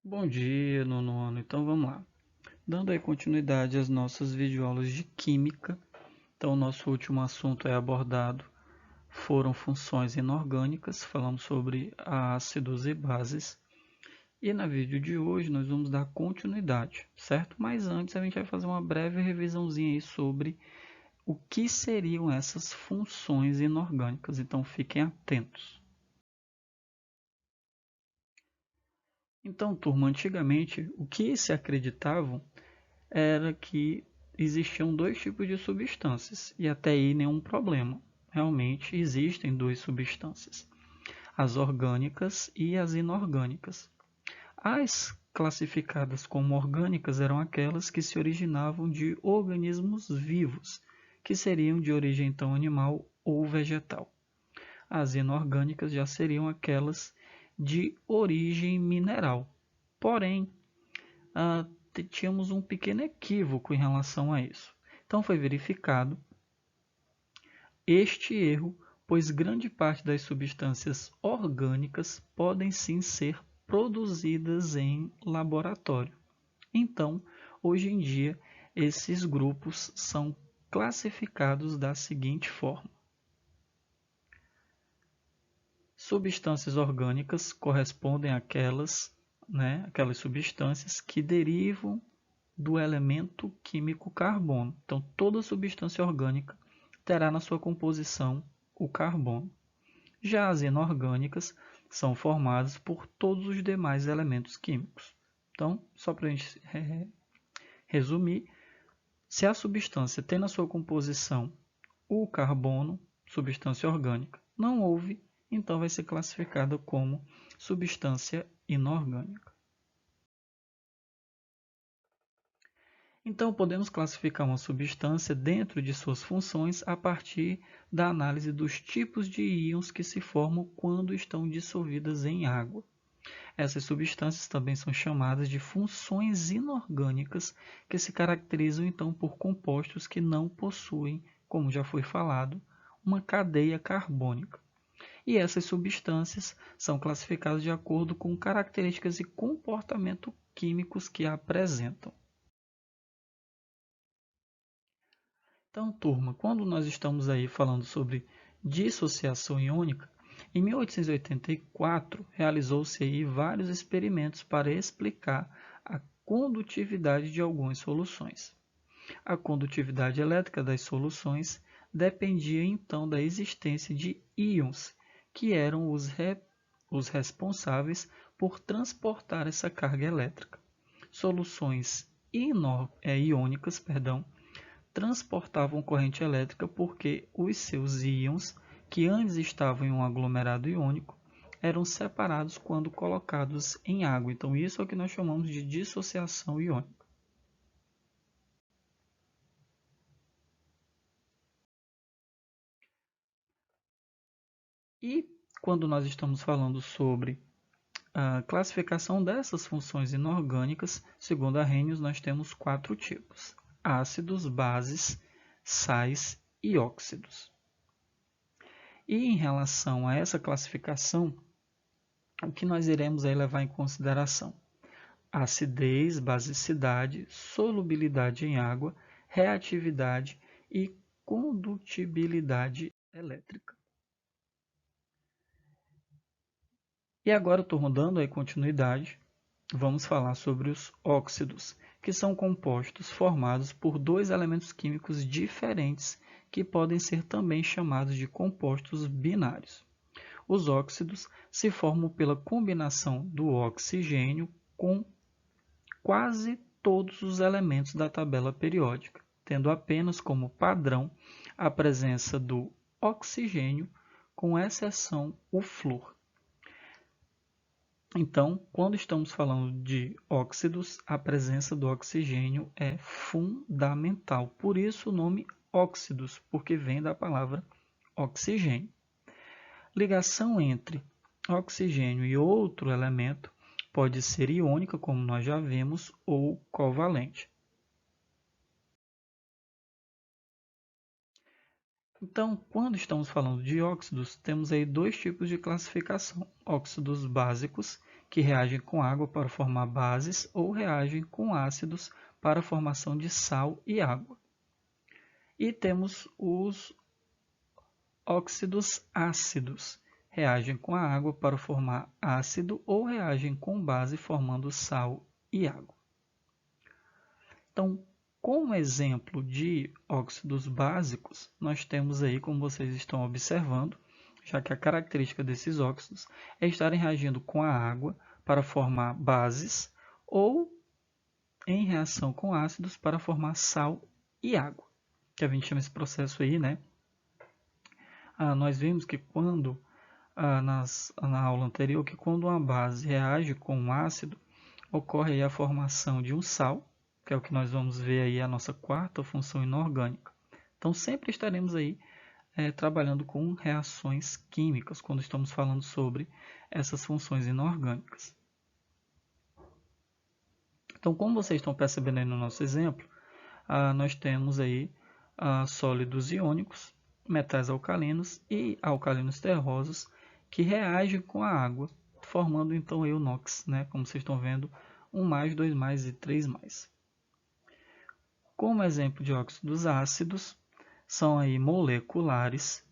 Bom dia, nono ano. Então vamos lá. Dando aí continuidade às nossas videoaulas de química. Então, o nosso último assunto é abordado foram funções inorgânicas. Falamos sobre ácidos e bases. E na vídeo de hoje nós vamos dar continuidade, certo? Mas antes a gente vai fazer uma breve revisãozinha aí sobre o que seriam essas funções inorgânicas. Então fiquem atentos. Então, turma, antigamente o que se acreditavam era que existiam dois tipos de substâncias e até aí nenhum problema. Realmente existem duas substâncias, as orgânicas e as inorgânicas. As classificadas como orgânicas eram aquelas que se originavam de organismos vivos, que seriam de origem então animal ou vegetal. As inorgânicas já seriam aquelas de origem mineral. Porém, ah, tínhamos um pequeno equívoco em relação a isso. Então foi verificado este erro, pois grande parte das substâncias orgânicas podem sim ser produzidas em laboratório. Então, hoje em dia, esses grupos são classificados da seguinte forma: substâncias orgânicas correspondem àquelas substâncias que derivam do elemento químico carbono. Então, toda substância orgânica terá na sua composição o carbono. Já as inorgânicas são formadas por todos os demais elementos químicos. Então, só para a gente resumir, se a substância tem na sua composição o carbono, substância orgânica, não houve, então vai ser classificada como substância inorgânica. Então, podemos classificar uma substância dentro de suas funções a partir da análise dos tipos de íons que se formam quando estão dissolvidas em água. Essas substâncias também são chamadas de funções inorgânicas, que se caracterizam então por compostos que não possuem, como já foi falado, uma cadeia carbônica. E essas substâncias são classificadas de acordo com características e comportamento químicos que a apresentam. Então, turma, quando nós estamos aí falando sobre dissociação iônica, em 1884 realizou-se aí vários experimentos para explicar a condutividade de algumas soluções. A condutividade elétrica das soluções dependia então da existência de íons, que eram os responsáveis por transportar essa carga elétrica. Soluções iônicas, transportavam corrente elétrica porque os seus íons, que antes estavam em um aglomerado iônico, eram separados quando colocados em água. Então, isso é o que nós chamamos de dissociação iônica. E quando nós estamos falando sobre a classificação dessas funções inorgânicas, segundo Arrhenius, nós temos 4 tipos: ácidos, bases, sais e óxidos. E em relação a essa classificação, o que nós iremos aí levar em consideração? Acidez, basicidade, solubilidade em água, reatividade e condutibilidade elétrica. E agora, turma, dando aí continuidade, vamos falar sobre os óxidos, que são compostos formados por dois elementos químicos diferentes que podem ser também chamados de compostos binários. Os óxidos se formam pela combinação do oxigênio com quase todos os elementos da tabela periódica, tendo apenas como padrão a presença do oxigênio, com exceção o flúor. Então, quando estamos falando de óxidos, a presença do oxigênio é fundamental. Por isso o nome óxidos, porque vem da palavra oxigênio. Ligação entre oxigênio e outro elemento pode ser iônica, como nós já vimos, ou covalente. Então, quando estamos falando de óxidos, temos aí dois tipos de classificação: óxidos básicos, que reagem com água para formar bases ou reagem com ácidos para a formação de sal e água. E temos os óxidos ácidos, reagem com a água para formar ácido ou reagem com base formando sal e água. Então, como exemplo de óxidos básicos, nós temos aí, como vocês estão observando, já que a característica desses óxidos é estarem reagindo com a água para formar bases ou em reação com ácidos para formar sal e água, que a gente chama esse processo aí, né? Nós vimos que quando, na aula anterior, que quando uma base reage com um ácido, ocorre aí a formação de um sal, que é o que nós vamos ver aí a nossa quarta função inorgânica. Então, sempre estaremos aí trabalhando com reações químicas, quando estamos falando sobre essas funções inorgânicas. Então, como vocês estão percebendo aí no nosso exemplo, nós temos aí sólidos iônicos, metais alcalinos e alcalinos terrosos que reagem com a água, formando então aí o NOx, né? Como vocês estão vendo, 1+, 2+, e 3+. Como exemplo de óxidos ácidos, são aí moleculares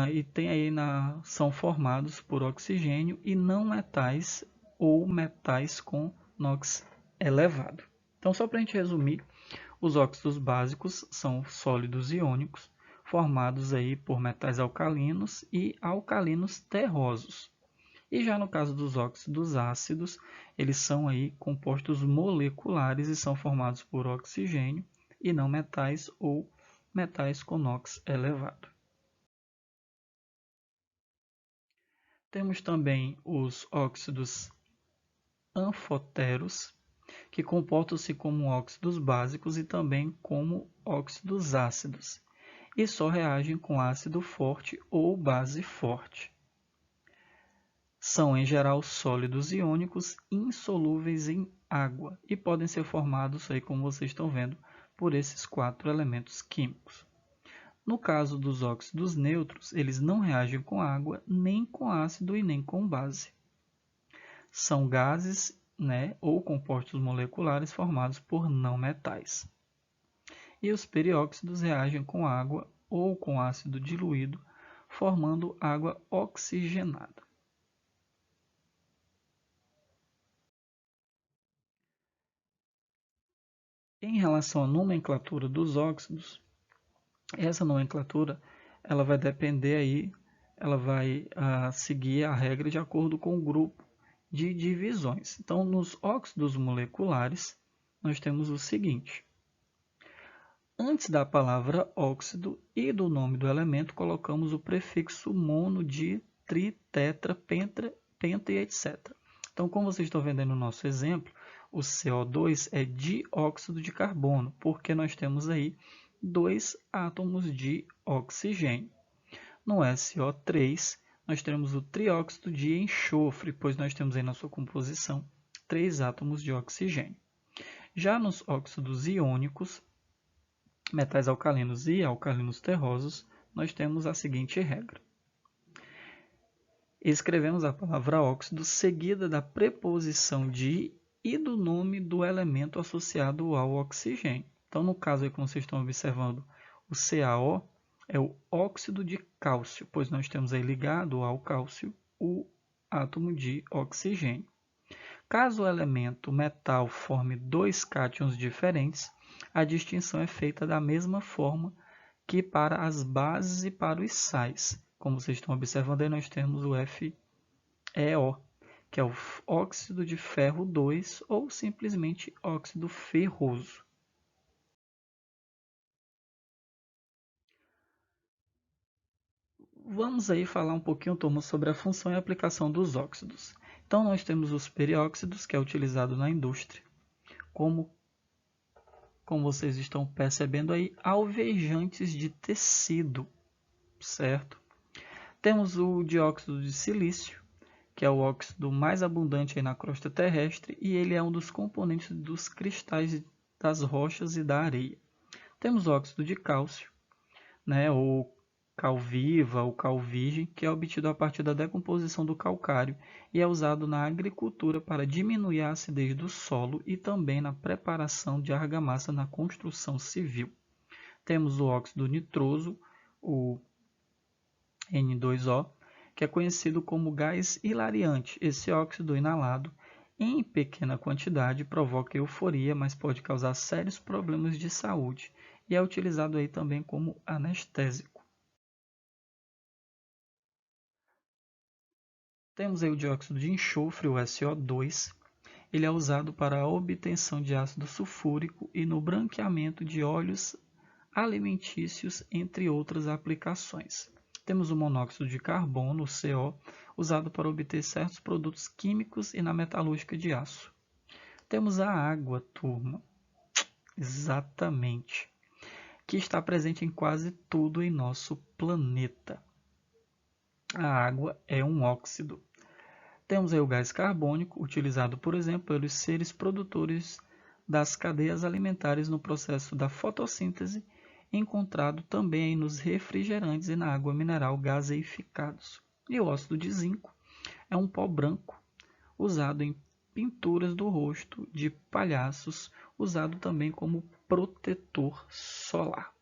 e são formados por oxigênio e não metais ou metais com NOx elevado. Então, só para a gente resumir, os óxidos básicos são sólidos iônicos, formados aí por metais alcalinos e alcalinos terrosos. E já no caso dos óxidos ácidos, eles são aí compostos moleculares e são formados por oxigênio e não metais ou metais com NOx elevado. Temos também os óxidos anfoteros, que comportam-se como óxidos básicos e também como óxidos ácidos, e só reagem com ácido forte ou base forte. São, em geral, sólidos iônicos insolúveis em água e podem ser formados, aí, como vocês estão vendo, por esses 4 elementos químicos. No caso dos óxidos neutros, eles não reagem com água, nem com ácido e nem com base. São gases, né, ou compostos moleculares formados por não metais. E os perióxidos reagem com água ou com ácido diluído, formando água oxigenada. Em relação à nomenclatura dos óxidos, essa nomenclatura ela vai depender aí, ela vai seguir a regra de acordo com o grupo de divisões. Então, nos óxidos moleculares, nós temos o seguinte. Antes da palavra óxido e do nome do elemento, colocamos o prefixo mono, di, tri, tetra, penta e etc. Então, como vocês estão vendo aí no nosso exemplo, o CO2 é dióxido de carbono, porque nós temos aí 2 átomos de oxigênio. No SO3, nós temos o trióxido de enxofre, pois nós temos aí na sua composição 3 átomos de oxigênio. Já nos óxidos iônicos, metais alcalinos e alcalinos terrosos, nós temos a seguinte regra. Escrevemos a palavra óxido seguida da preposição de e do nome do elemento associado ao oxigênio. Então, no caso aí, como vocês estão observando, o CaO é o óxido de cálcio, pois nós temos aí ligado ao cálcio o átomo de oxigênio. Caso o elemento metal forme 2 cátions diferentes, a distinção é feita da mesma forma que para as bases e para os sais. Como vocês estão observando aí, nós temos o FeO, que é o óxido de ferro 2 ou simplesmente óxido ferroso. Vamos aí falar um pouquinho, turma, sobre a função e aplicação dos óxidos. Então, nós temos os perióxidos, que é utilizado na indústria, como vocês estão percebendo aí, alvejantes de tecido, certo? Temos o dióxido de silício, que é o óxido mais abundante aí na crosta terrestre, e ele é um dos componentes dos cristais das rochas e da areia. Temos o óxido de cálcio, né, ou cal viva ou cal virgem, que é obtido a partir da decomposição do calcário e é usado na agricultura para diminuir a acidez do solo e também na preparação de argamassa na construção civil. Temos o óxido nitroso, o N2O, que é conhecido como gás hilariante. Esse óxido inalado, em pequena quantidade, provoca euforia, mas pode causar sérios problemas de saúde e é utilizado aí também como anestésico. Temos aí o dióxido de enxofre, o SO2. Ele é usado para a obtenção de ácido sulfúrico e no branqueamento de óleos alimentícios, entre outras aplicações. Temos o monóxido de carbono, o CO, usado para obter certos produtos químicos e na metalúrgica de aço. Temos a água, turma, exatamente, que está presente em quase tudo em nosso planeta. A água é um óxido. Temos aí o gás carbônico, utilizado, por exemplo, pelos seres produtores das cadeias alimentares no processo da fotossíntese, encontrado também nos refrigerantes e na água mineral gaseificados. E o óxido de zinco é um pó branco usado em pinturas do rosto de palhaços, usado também como protetor solar.